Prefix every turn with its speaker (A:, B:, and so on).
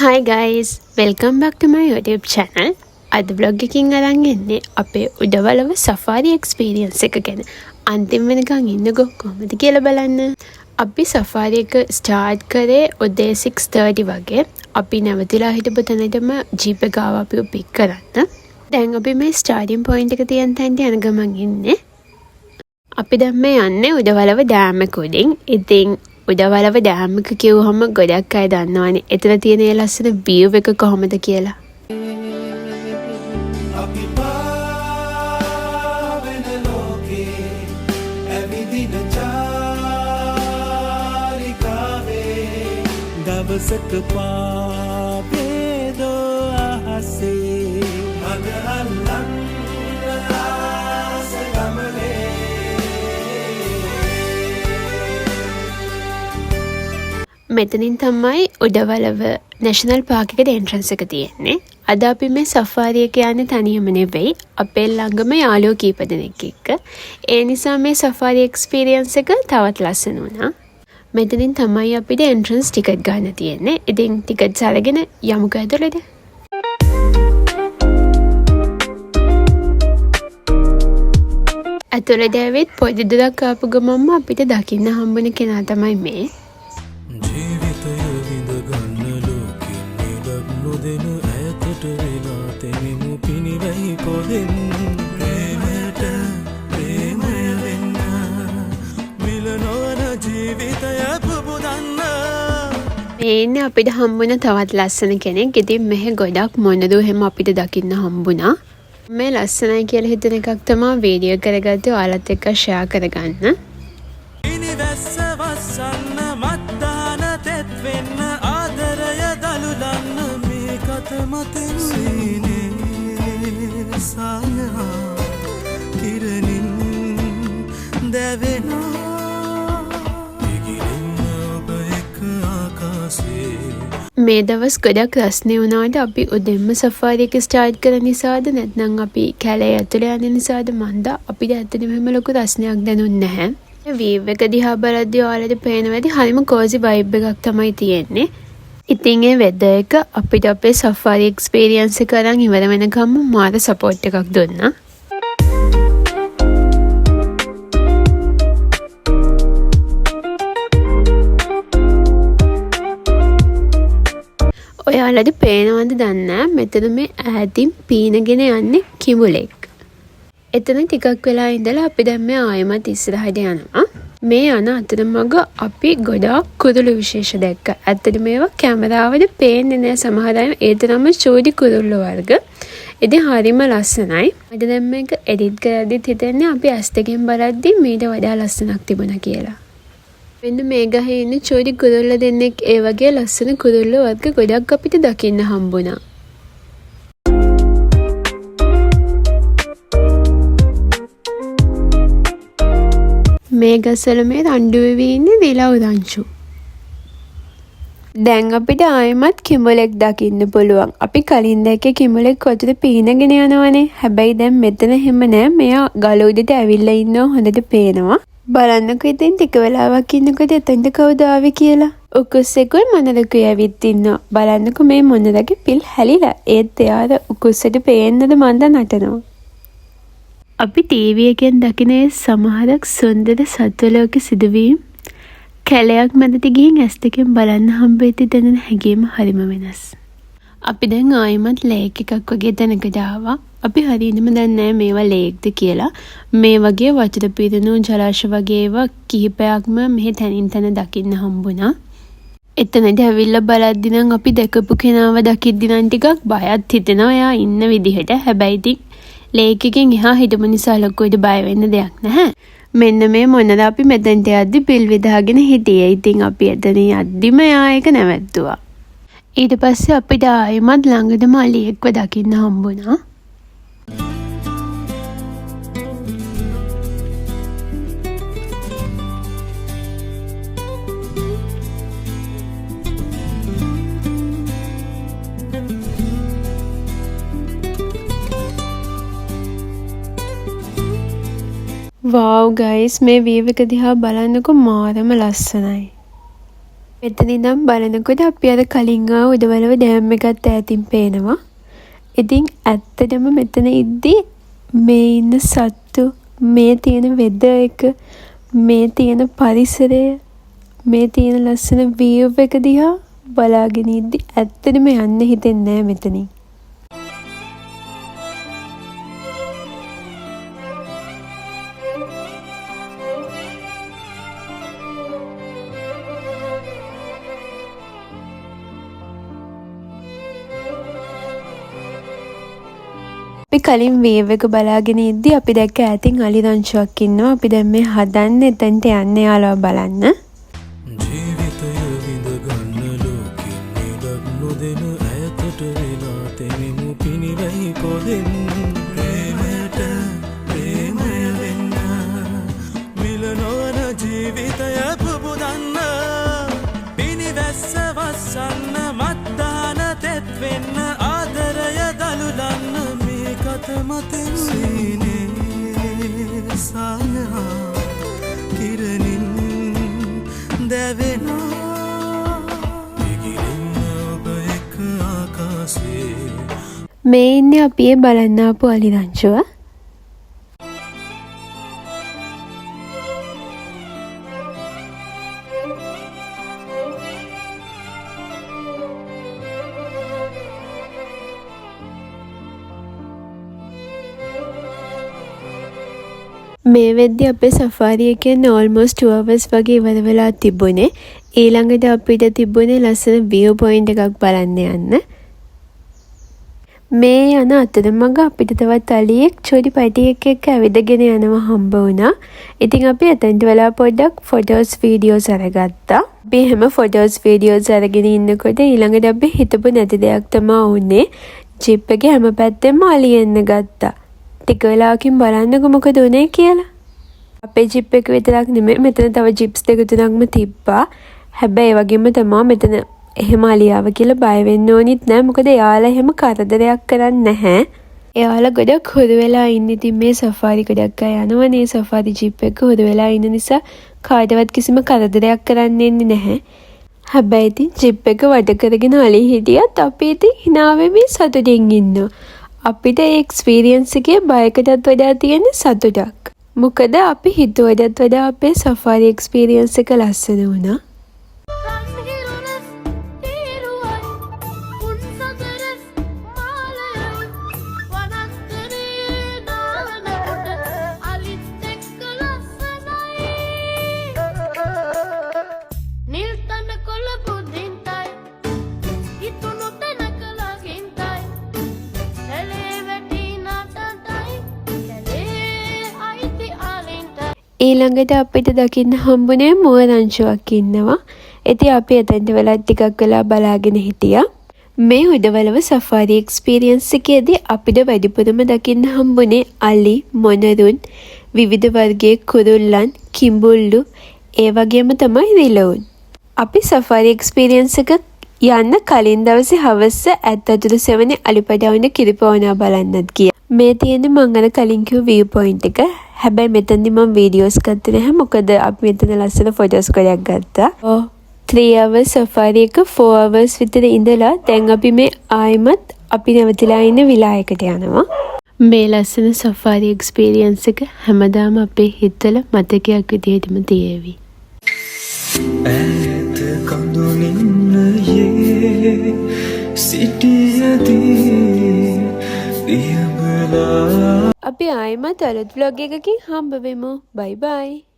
A: Hi guys, welcome back to my YouTube channel. අද vlog එකකින් අරන් එන්නේ අපේ උඩවලව සෆාරි experience එක ගැන. අන්තිම වෙනකන් ඉන්නකෝ කොහොමද කියලා බලන්න. අපි සෆාරි එක start කරේ උදේ 6:30 වගේ. අපි නැවතිලා හිටපු තැනටම ජීප් එක ආව අපිව pick කරන්න. දැන් අපි මේ starting point එක තියෙන තැනට යන ගමන් ඉන්නේ. අපි දැන් මේ යන්නේ උඩවලව dam එක උඩින්. ඉතින් උඩවලව ඩෑම් එක කිව්වහම ගොඩක් අය දන්නවනේ එතන තියෙන ඒ ලස්සන view එක කොහොමද කියලා.
B: අපි පාවෙන ලෝකේ ඇවිදින චාරිකාවේ දවසක පාවේදෝ අහසේ මග අල්ලන්න ආස ගමනේ.
A: මෙතනින් තමයි උඩවලව නැෂනල් පාක් එකට එන්ට්‍රන්ස් එක තියෙන්නේ. අද අපි මේ සෆාරි එක යන්නේ තනියම නෙවෙයි. අපේ ළඟම යාළුවෝ කීප දෙනෙක් එක්ක. ඒ නිසා මේ සෆාරි එක්ස්පීරියන්ස් එක තවත් ලස්සන වුණා. මෙතනින් තමයි අපිට එන්ට්‍රන්ස් ටිකට් ගන්න තියෙන්නේ. ඉතින් ටිකට්ස් අරගෙන යමුකෝ ඇතුළට. ඇතුළට ඇවිත් පොඩි දුරක් ආපු ගමන්ම අපිට දකින්න හම්බුන කෙනා තමයි මේ.
B: ජීවිතය විඳගන්න ලෝකෙන් නිදක් නොදෙන ඇතට වෙලා තෙමිමු පිනිවැහි කොදෙන් ප්‍රේමයට ප්‍රේමය වෙන්න මිල නොවන ජීවිතය පුබුදන්න.
A: මේ ඉන්නේ අපිට හම්බුන තවත් ලස්සන කෙනෙක්. ඉතින් මෙහෙ ගොඩක් මොනදෝ හැම අපිට දකින්න හම්බුණා. මේ ලස්සනයි කියලා හිතන එකක් තමයි වීඩියෝ කරගත්තේ ඔයාලත් එක්ක ෂෙයා කරගන්න.
B: ඉනිවැස්ස වස්සන්න මත්දාන තෙත් වෙන්න ආදරය දළුදන්න මේ කත මතෙන් සීනේ සායහා කිරණින් දැවෙනා ඉගිලෙන්න ඔබ එක්ක ආකාසේ.
A: මේ දවස් ගොඩක් රස්නේ වුණාට අපි උදෙන්ම සෆාරි එක ස්ටාර්ට් කරන නිසාද නැත්නම් අපි කැලේ ඇතුළේ යන නිසාද මන්දා අපිට ඇත්තටම එහෙම ලොකු රස්නයක් දැනුන්නේ නැහැ. වීව් එක දිහා බලද්දී ඔයාලට පේනවාද හරිම කෝසි වයිබ් එකක් තමයි තියෙන්නේ. ඉතින් ඒ වෙදර් එක අපිට අපේ සෆාරි එක්ස්පීරියන්ස් එක අරන් ඉවර වෙනකම්ම මාර සපෝට් එකක් දුන්නා. ඔයාලට පේනවද දන්නේ නැහැ මෙතන මේ ඈතින් පීනගෙන යන්නේ කිඹුලෙක්. එතන ටිකක් වෙලා ඉඳලා අපි දැන් මේ ආයෙමත් ඉස්සරහට යනවා. මේ යන අතරමඟ අපි ගොඩාක් කුරුළු විශේෂ දැක්කා. ඇත්තටම මේවා කැමරාවට පේන්නේ නැහැ සමහර අය. ඒ තරම්ම චූටි කුරුල්ල වර්ග. ඉතින් හරිම ලස්සනයි. මට දැන් මේක එඩිට් කරද්දිත් හිතෙන්නේ අපි ඇස් දෙකෙන් බලද්දි මීට වඩා ලස්සනක් තිබුණා කියලා. මෙන්න මේ ගහේ ඉන්න චූටි කුරුල්ල දෙන්නෙක් ඒ වගේ ලස්සන කුරුල්ල වර්ග ගොඩක් අපිට දකින්න හම්බුණා. මේ ගස්වල මේ රණ්ඩු වෙවි ඉන්නේ විලව් රංචු. දැන් අපිට ආයෙමත් කිඹුලෙක් දකින්න පුළුවන්. අපි කලින් දැක්කේ කිඹුලෙක් වතුර පීනගෙන යනවනේ. හැබැයි දැන් මෙතන එහෙම නෑ. මෙයා ගල උඩට ඇවිල්ලා ඉන්නව හොඳට පේනවා. බලන්නකෝ ඉතින් ටික වෙලාවක් ඉන්නකොට එතෙන්ට කවුද ආවේ කියලා. උකුස්සෙකුයි මොනරකුයි ඇවිත් ඉන්නවා. බලන්නකෝ මේ මොනරගේ පිල් හැලිලා. ඒත් එයාට උකුස්සට පේන්නද මන්ද නටනවා. අපි ටීවී එකෙන් දකින සමහරක් සුන්දර සත්වලෝක සිදුවීම් කැලයක් මැදට ගිහින් ඇස් දෙකෙන් බලන්න හම්බෙද්දී දැනෙන හැඟීම හරිම වෙනස්. අපි දැන් ආයෙමත් ලේක් එකක් වගේ තැනකට ආවා. අපි හරියටම දන්නේ නැහැ මේවා ලේක්ද කියලා. මේ වගේ වතුර පිරුණු ජලාශ වගේ ඒවා කිහිපයක්ම මෙහි තැනින් තැන දකින්න හම්බුණා. එතනට ඇවිල්ලා බලද්දි නම් අපි දැකපු කෙනාව දකිද්දි නම් ටිකක් බයත් හිතෙනවා එයා ඉන්න විදිහට. හැබැයි ඉතින් ලේක් එකෙන් එහා හිටපු නිසා ලොකුවට බය වෙන්න දෙයක් නැහැ. මෙන්න මේ මොනද අපි මෙතෙන්ට යද්දි පිල් විදාගෙන හිටියේ. ඉතින් අපි එතන යද්දිම එයා ඒක නැවැත්තුවා. ඊට පස්සේ අපිට ආයෙමත් ළඟටම අලියෙක්ව දකින්න හම්බුණා. Wow guys, මේ view එක දිහා බලන්නකො මාරම ලස්සනයි. මෙතන ඉඳන් බලනකොට අපි අර කලින් ආව උඩවලව ඩෑම් එකත් ඈතින් පේනවා. ඉතින් ඇත්තටම මෙතන ඉද්දි මේ ඉන්න සත්තු, මේ තියෙන වෙදර් එක, මේ තියෙන පරිසරය, මේ තියෙන ලස්සන view එක දිහා බලාගෙන ඉද්දි ඇත්තටම යන්න හිතෙන්නේ නැහැ මෙතනින්. අපි කලින් වේව් එක බලාගෙන ඉද්දි අපි දැක්ක ඈතින් අලි රංචුවක් ඉන්නවා. අපි දැන් මේ හදන්න එතනට යන්නේ යාළුවා බලන්න.
B: ජීවිතය විඳ ගන්න ලෝකෙන් නිදක් නොදෙන ඈතට වෙලා තෙමෙමු පිනිවැහි පොදෙන් ප්‍රේමයට ප්‍රේමය වෙන්න මිල නොවන ජීවිතය පුබුදන්න පිනිවැස්ස වස්සන්න මත්දාන තෙත් වෙන්න ආදරය දළුලන්න මේ කත මතෙන් සීනේ සායා කිරණින් දැවෙනා ඉගිලෙන්න ඔබ එක්ක ආකාසේ
A: මේ ඉන්නේ අපි ඒ බලන්න ආපු අලි රංචුව. මේ වෙද්දි අපේ සෆාරි එකෙන් almost 2 hours වගේ ඉවර වෙලා තිබුණේ. ඊළඟට අපිට තිබුණේ ලස්සන view point එකක් බලන්න යන්න. මේ යන අතරමඟ අපිට තවත් අලියෙක් චොඩි පැටියෙක් එක්ක ඇවිදගෙන යනවා හම්බ වුණා. ඉතින් අපි එතනට වෙලා පොඩ්ඩක් photos videos අරගත්තා. අපි හැම photos videos අරගෙන ඉන්නකොට ඊළඟට අපි හිතපු නැති දෙයක් තමයි වුනේ. ජිප් එකේ හැම පැත්තෙම අලි එන්න ගත්තා. ටික වෙලාවකින් බලන්නකො මොකද උනේ කියලා. අපේ ජිප් එක විතරක් නෙමෙයි මෙතන තව ජිප්ස් දෙක තුනක්ම තිබ්බා. හැබැයි ඒ වගේම තමයි මෙතන එහෙම අලියාව කියලා බය වෙන්න ඕනිත් නැහැ. මොකද එයාලා එහෙම කරදරයක් කරන්නේ නැහැ. එයාලා ගොඩක් හුරු වෙලා ඉන්න. ඉතින් මේ සෆාරි ගොඩක් අය යනවනේ සෆාරි ජිප් එක හුරු වෙලා ඉන්න නිසා කාටවත් කිසිම කරදරයක් කරන්න එන්නේ නැහැ. හැබැයි ඉතින් ජිප් එක වඩ කරගෙන අලි හිටියත් අපි ඉතින් hina වෙමින් සතුටින් ඉන්නවා. අපිට ඒ එක්ස්පීරියන්ස් එකේ බයකටත් වඩා තියෙන සතුටක්. මොකද අපි හිතුවටත් වඩා අපේ සෆාරි එක්ස්පීරියන්ස් එක ලස්සන වුණා. ඊළඟට අපිට දකින්න හම්බුනේ මුව රංචුවක් ඉන්නවා. ඉතින් අපි එතනට වෙලා ටිකක් වෙලා බලාගෙන හිටියා. මේ උඩවලව සෆාරි එක්ස්පීරියන්ස් එකේදී අපිට වැඩිපුරම දකින්න හම්බුනේ අලි, මොනරුන්, විවිධ වර්ගයේ කුරුල්ලන්, කිඹුල්ලු, ඒ වගේම තමයි රිලවුන්. අපි සෆාරි එක්ස්පීරියන්ස් එක යන්න කලින් දවසේ හවස ඇත්තටම සෙවනේ අලිපඩවන කිරිපෝනා බලන්නත් ගියා. මේ තියෙන මං අර කලින් කිව්ව view point එක. හැබැයි මෙතනදි මම වීඩියෝස් ගත්තේ නැහැ. මොකද අපි මෙතන ලස්සන ෆොටෝස් ගොඩක් ගත්තා. 3 hours සෆාරි එක 4 hours විතර ඉඳලා දැන් අපි මේ ආයිමත් අපි නැවතිලා ඉන්න විලායකට යනවා. මේ ලස්සන සෆාරි එක්ස්පීරියන්ස් එක හැමදාම අපේ හිතවල මතකයක් විදිහටම තියේවි.
B: ඈත කඳුනින්නේ සිටියදී දියබලා
A: අපි ආයිමත් අලුත් vlog එකකින් හම්බ වෙමු. bye bye.